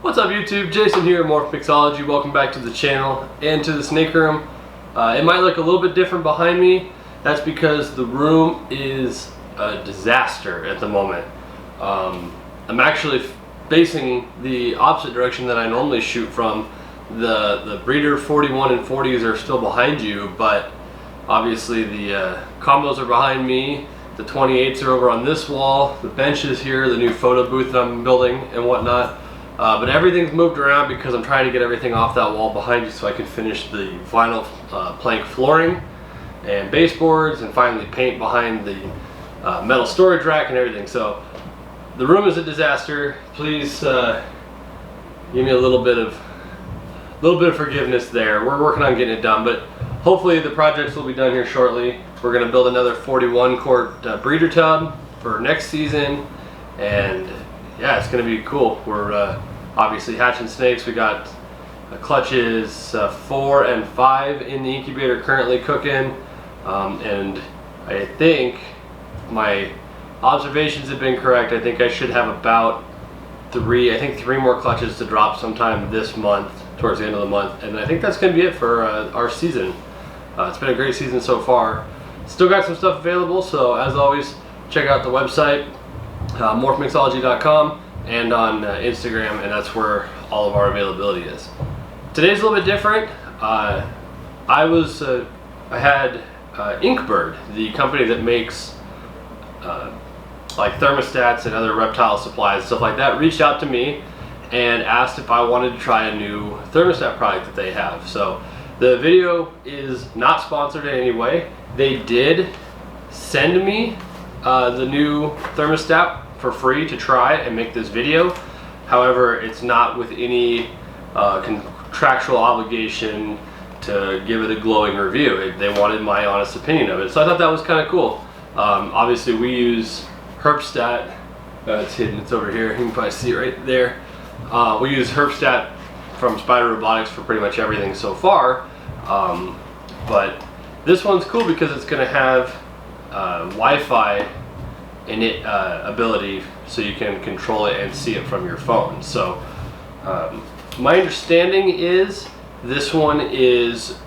What's up YouTube? Jason here, Morph Mixology. Welcome back to the channel and to the snake room. It might look a little bit different behind me. That's because the room is a disaster at the moment. I'm actually facing the opposite direction that I normally shoot from. The breeder 41 and 40s are still behind you, but obviously the combos are behind me. The 28s are over on this wall. The bench is here, the new photo booth that I'm building and whatnot. But everything's moved around because I'm trying to get everything off that wall behind you so I can finish the vinyl plank flooring and baseboards and finally paint behind the metal storage rack and everything. So the room is a disaster. Please give me a little bit of forgiveness there. We're working on getting it done, but hopefully the projects will be done here shortly. We're going to build another 41 quart breeder tub for next season, and yeah, it's going to be cool. We're obviously hatching snakes. We got clutches 4 and 5 in the incubator currently cooking, and I think my observations have been correct. I think I should have about 3 more clutches to drop sometime this month, towards the end of the month, and I think that's going to be it for our season. It's been a great season so far. Still got some stuff available, so as always, check out the website, morphmixology.com, and on Instagram, and that's where all of our availability is. Today's a little bit different. I had Inkbird, the company that makes like thermostats and other reptile supplies, stuff like that, reached out to me and asked if I wanted to try a new thermostat product that they have. So the video is not sponsored in any way. They did send me the new thermostat for free to try and make this video. However, it's not with any contractual obligation to give it a glowing review. They wanted my honest opinion of it, so I thought that was kind of cool. Obviously we use Reptiles. It's hidden, it's over here, you can probably see it right there. We use Thermostat from Spider Robotics for pretty much everything so far, but this one's cool because it's going to have Wi-Fi in it ability, so you can control it and see it from your phone. So my understanding is this one is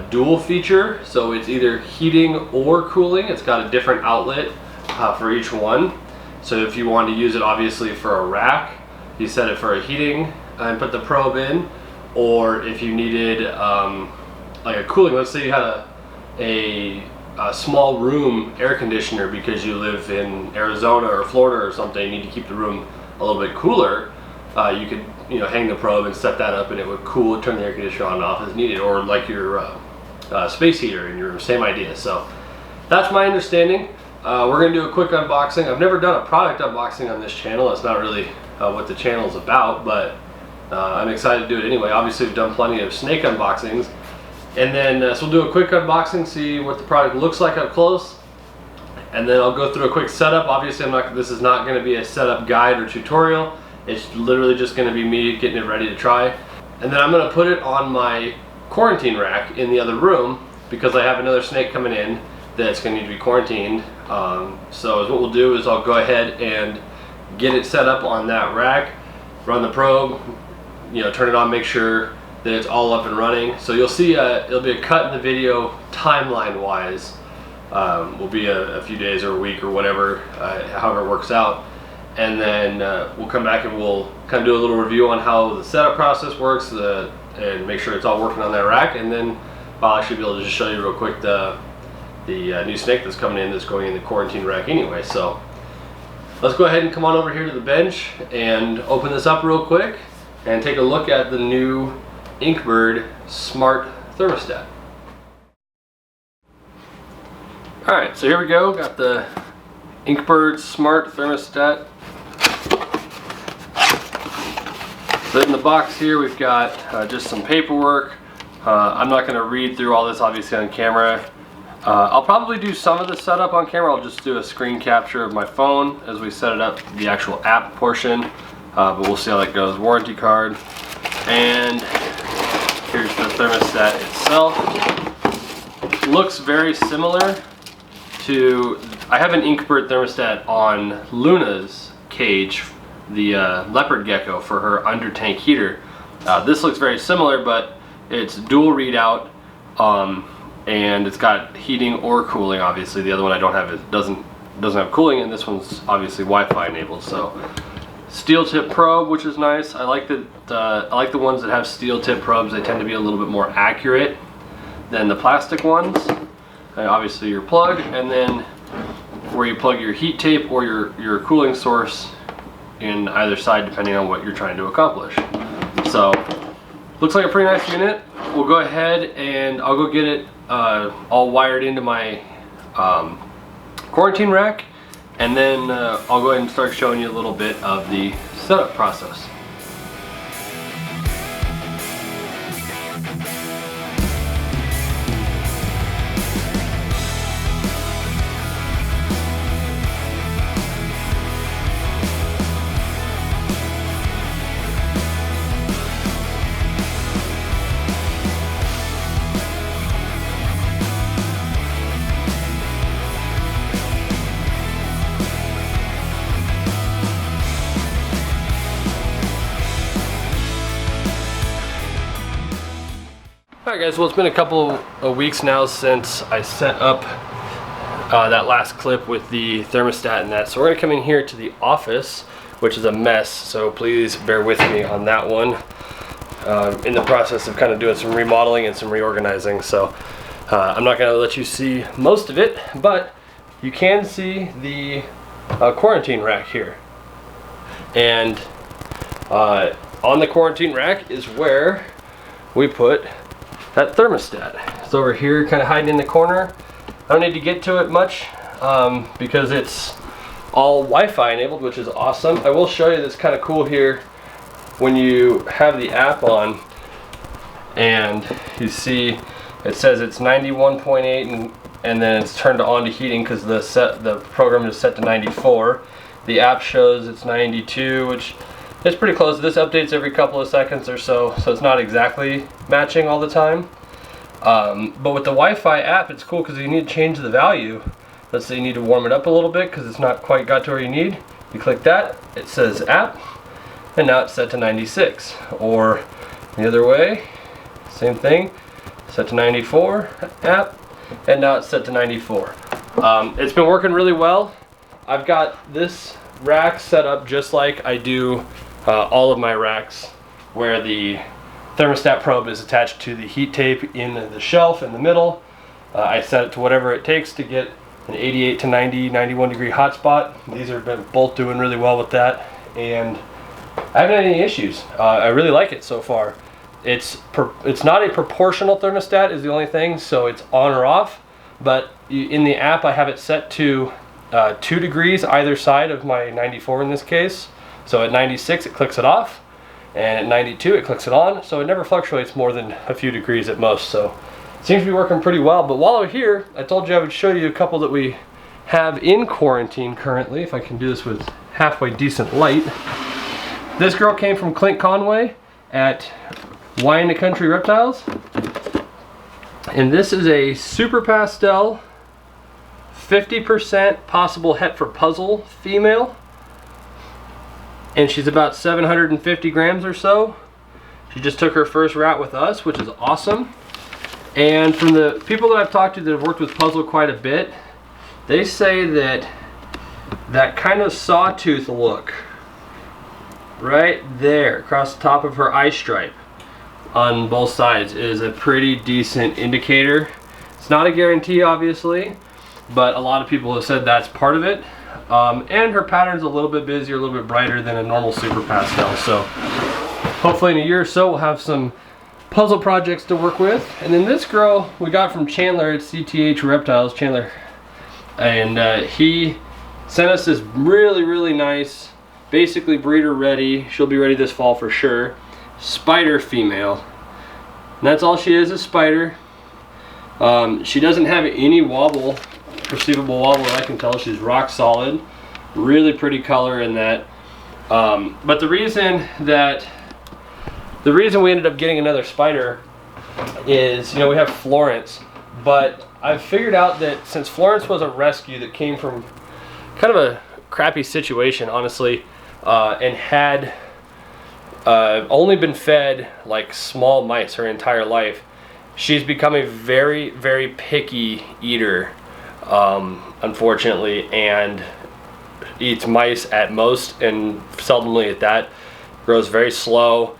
dual feature, so it's either heating or cooling. It's got a different outlet for each one. So if you want to use it obviously for a rack, you set it for a heating and put the probe in, or if you needed like a cooling, let's say you had a small room air conditioner because you live in Arizona or Florida or something, you need to keep the room a little bit cooler, you could hang the probe and set that up and it would cool, turn the air conditioner on and off as needed, or like your space heater in your room, same idea. So that's my understanding. We're going to do a quick unboxing. I've never done a product unboxing on this channel. That's not really what the channel is about, but I'm excited to do it anyway. Obviously we've done plenty of snake unboxings, and then so we'll do a quick unboxing, see what the product looks like up close, and then I'll go through a quick setup. Obviously this is not going to be a setup guide or tutorial. It's literally just going to be me getting it ready to try, and then I'm going to put it on my quarantine rack in the other room because I have another snake coming in that's going to need to be quarantined. So what we'll do is I'll go ahead and get it set up on that rack, run the probe, turn it on, make sure that it's all up and running. So you'll see it'll be a cut in the video timeline wise. Will be a few days or a week or whatever, however it works out, and then we'll come back and we'll kind of do a little review on how the setup process works and make sure it's all working on that rack, and then I'll actually be able to just show you real quick the new snake that's coming in, that's going in the quarantine rack anyway. So let's go ahead and come on over here to the bench and open this up real quick and take a look at the new Inkbird Smart Thermostat. Alright, so here we go. Got the Inkbird Smart Thermostat. So in the box here we've got just some paperwork. I'm not going to read through all this obviously on camera. I'll probably do some of the setup on camera. I'll just do a screen capture of my phone as we set it up, the actual app portion, but we'll see how that goes. Warranty card, and here's the thermostat itself. Looks very similar to, I have an Inkbird thermostat on Luna's cage the leopard gecko for her under tank heater. This looks very similar, but it's dual readout, and it's got heating or cooling. Obviously, the other one I don't have, it doesn't have cooling, and this one's obviously Wi-Fi enabled. So steel tip probe, which is nice. I like the ones that have steel tip probes. They tend to be a little bit more accurate than the plastic ones. Obviously your plug, and then where you plug your heat tape or your cooling source in either side, depending on what you're trying to accomplish. So looks like a pretty nice unit. We'll go ahead and I'll go get it all wired into my quarantine rack, and then I'll go ahead and start showing you a little bit of the setup process. Alright guys, well, it's been a couple of weeks now since I set up that last clip with the thermostat and that, so we're going to come in here to the office, which is a mess, so please bear with me on that one. In the process of kind of doing some remodeling and some reorganizing, so I'm not going to let you see most of it, but you can see the quarantine rack here. And on the quarantine rack is where we put that thermostat. It's over here, kind of hiding in the corner. I don't need to get to it much because it's all Wi-Fi enabled, which is awesome. I will show you this kind of cool here when you have the app on, and you see it says it's 91.8, and then it's turned on to heating because the program is set to 94. The app shows it's 92, which is pretty close. This updates every couple of seconds or so, so it's not exactly matching all the time. But with the Wi-Fi app, it's cool because you need to change the value. Let's say you need to warm it up a little bit because it's not quite got to where you need. You click that, it says app, and now it's set to 96. Or the other way, same thing, set to 94, app, and now it's set to 94. It's been working really well. I've got this rack set up just like I do all of my racks, where the thermostat probe is attached to the heat tape in the shelf in the middle. I set it to whatever it takes to get an 88 to 90, 91 degree hotspot. These are both doing really well with that, and I haven't had any issues. I really like it so far. It's not a proportional thermostat is the only thing, so it's on or off, but in the app I have it set to 2 degrees either side of my 94 in this case. So at 96 it clicks it off, and at 92 it clicks it on, so it never fluctuates more than a few degrees at most. So it seems to be working pretty well. But while I'm here, I told you I would show you a couple that we have in quarantine currently, if I can do this with halfway decent light. This girl came from Clint Conway at Wine and Country Reptiles, and this is a super pastel 50% possible het for puzzle female, and she's about 750 grams or so. She just took her first rat with us, which is awesome. And from the people that I've talked to that have worked with puzzle quite a bit, they say that that kind of sawtooth look right there across the top of her eye stripe on both sides is a pretty decent indicator. It's not a guarantee, obviously, but a lot of people have said that's part of it. And her pattern's a little bit busier, a little bit brighter than a normal super pastel. So hopefully in a year or so we'll have some puzzle projects to work with. And then this girl we got from Chandler at CTH Reptiles, Chandler, and he sent us this really nice, basically breeder ready, she'll be ready this fall for sure, spider female. And that's all she is spider. She doesn't have any wobble, perceivable wobble that I can tell. She's rock solid, really pretty color in that. But the reason we ended up getting another spider is, you know, we have Florence, but I've figured out that since Florence was a rescue that came from kind of a crappy situation, honestly, and had only been fed like small mice her entire life. She's become a very, very picky eater, unfortunately, and eats mice at most and seldomly at that. Grows very slow.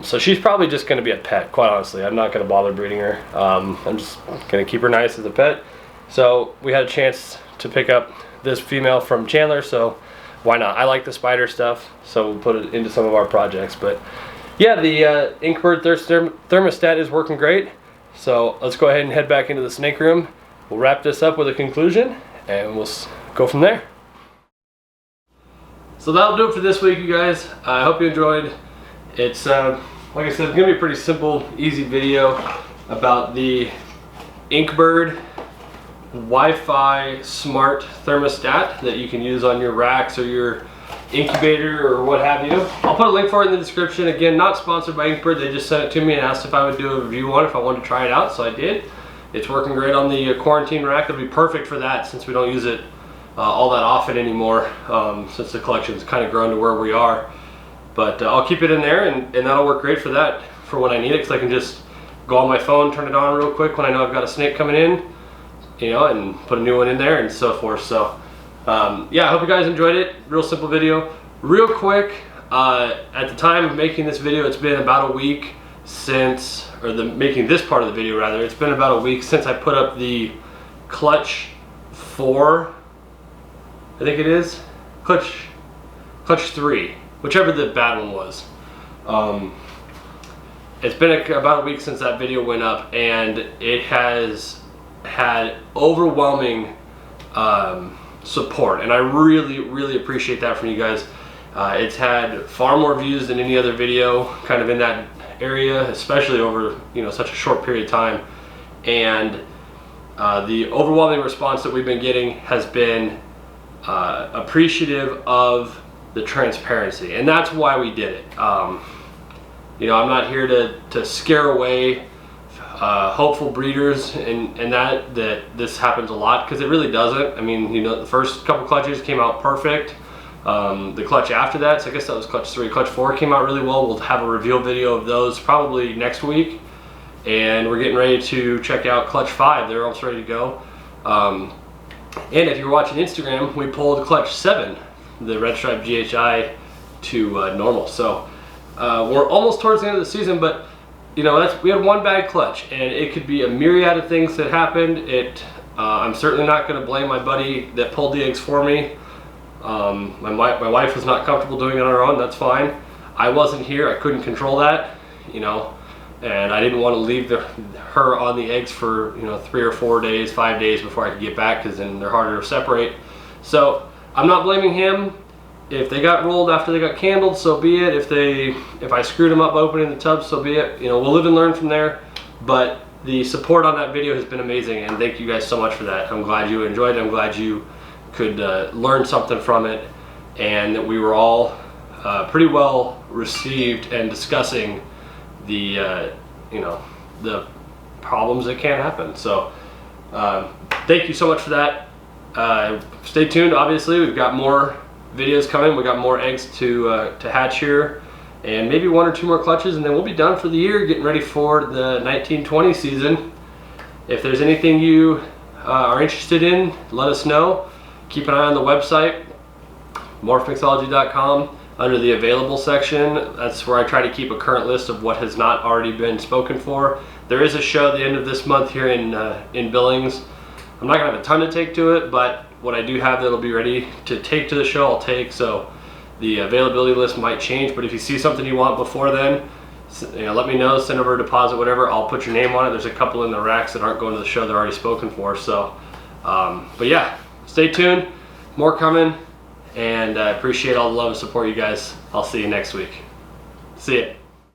So she's probably just going to be a pet, quite honestly. I'm not going to bother breeding her. I'm just going to keep her nice as a pet. So we had a chance to pick up this female from Chandler, so why not? I like the spider stuff, so we'll put it into some of our projects. But yeah, the Inkbird thermostat is working great. So let's go ahead and head back into the snake room. We'll wrap this up with a conclusion, and we'll go from there. So that'll do it for this week, you guys. I hope you enjoyed. It's, like I said, it's going to be a pretty simple, easy video about the Inkbird Wi-Fi smart thermostat that you can use on your racks or your incubator or what have you. I'll put a link for it in the description. Again, not sponsored by Inkbird. They just sent it to me and asked if I would do a review on it, if I wanted to try it out, so I did. It's working great on the quarantine rack. It'll be perfect for that since we don't use it all that often anymore, since the collection's kind of grown to where we are. But I'll keep it in there, and that'll work great for that, for when I need it, because I can just go on my phone, turn it on real quick when I know I've got a snake coming in, you know, and put a new one in there and so forth. So yeah, I hope you guys enjoyed it. Real simple video. Real quick, at the time of making this video, it's been about a week since, or making this part of the video rather, it's been about a week since I put up the Clutch 4, I think it is, Clutch 3, whichever the bad one was. It's been about a week since that video went up, and it has had overwhelming support, and I really appreciate that from you guys. It's had far more views than any other video kind of in that area, especially over, you know, such a short period of time. And the overwhelming response that we've been getting has been appreciative of the transparency, and that's why we did it. You know, I'm not here to scare away hopeful breeders and that this happens a lot, because it really doesn't. I mean, you know, the first couple clutches came out perfect. The clutch after that, so I guess that was Clutch 3. Clutch 4 came out really well. We'll have a reveal video of those probably next week, and we're getting ready to check out Clutch 5. They're almost ready to go. And if you're watching Instagram, we pulled Clutch 7, the red stripe GHI, to normal. So we're almost towards the end of the season, but you know, we had one bad clutch, and it could be a myriad of things that happened. I'm certainly not going to blame my buddy that pulled the eggs for me. My wife was not comfortable doing it on her own. That's fine. I wasn't here. I couldn't control that, you know, and I didn't want to leave her on the eggs for, you know, 3 or 4 days, 5 days before I could get back, because then they're harder to separate. So I'm not blaming him. If they got rolled after they got candled, so be it. If I screwed them up opening the tub, so be it. You know, we'll live and learn from there. But the support on that video has been amazing, and thank you guys so much for that. I'm glad you enjoyed it. I'm glad you could learn something from it, and that we were all pretty well received and discussing the you know, the problems that can happen. So thank you so much for that. Stay tuned. Obviously, we've got more videos coming. We got more eggs to hatch here, and maybe 1 or 2 more clutches, and then we'll be done for the year, getting ready for the 1920 season. If there's anything you are interested in, let us know. Keep an eye on the website, morphmixology.com, under the available section. That's where I try to keep a current list of what has not already been spoken for. There is a show at the end of this month here in Billings. I'm not gonna have a ton to take to it, but what I do have that'll be ready to take to the show, I'll take. So the availability list might change, but if you see something you want before then, you know, let me know, send over a deposit, whatever. I'll put your name on it. There's a couple in the racks that aren't going to the show, they're already spoken for. So but yeah, stay tuned, more coming, and I appreciate all the love and support, you guys. I'll see you next week. See ya.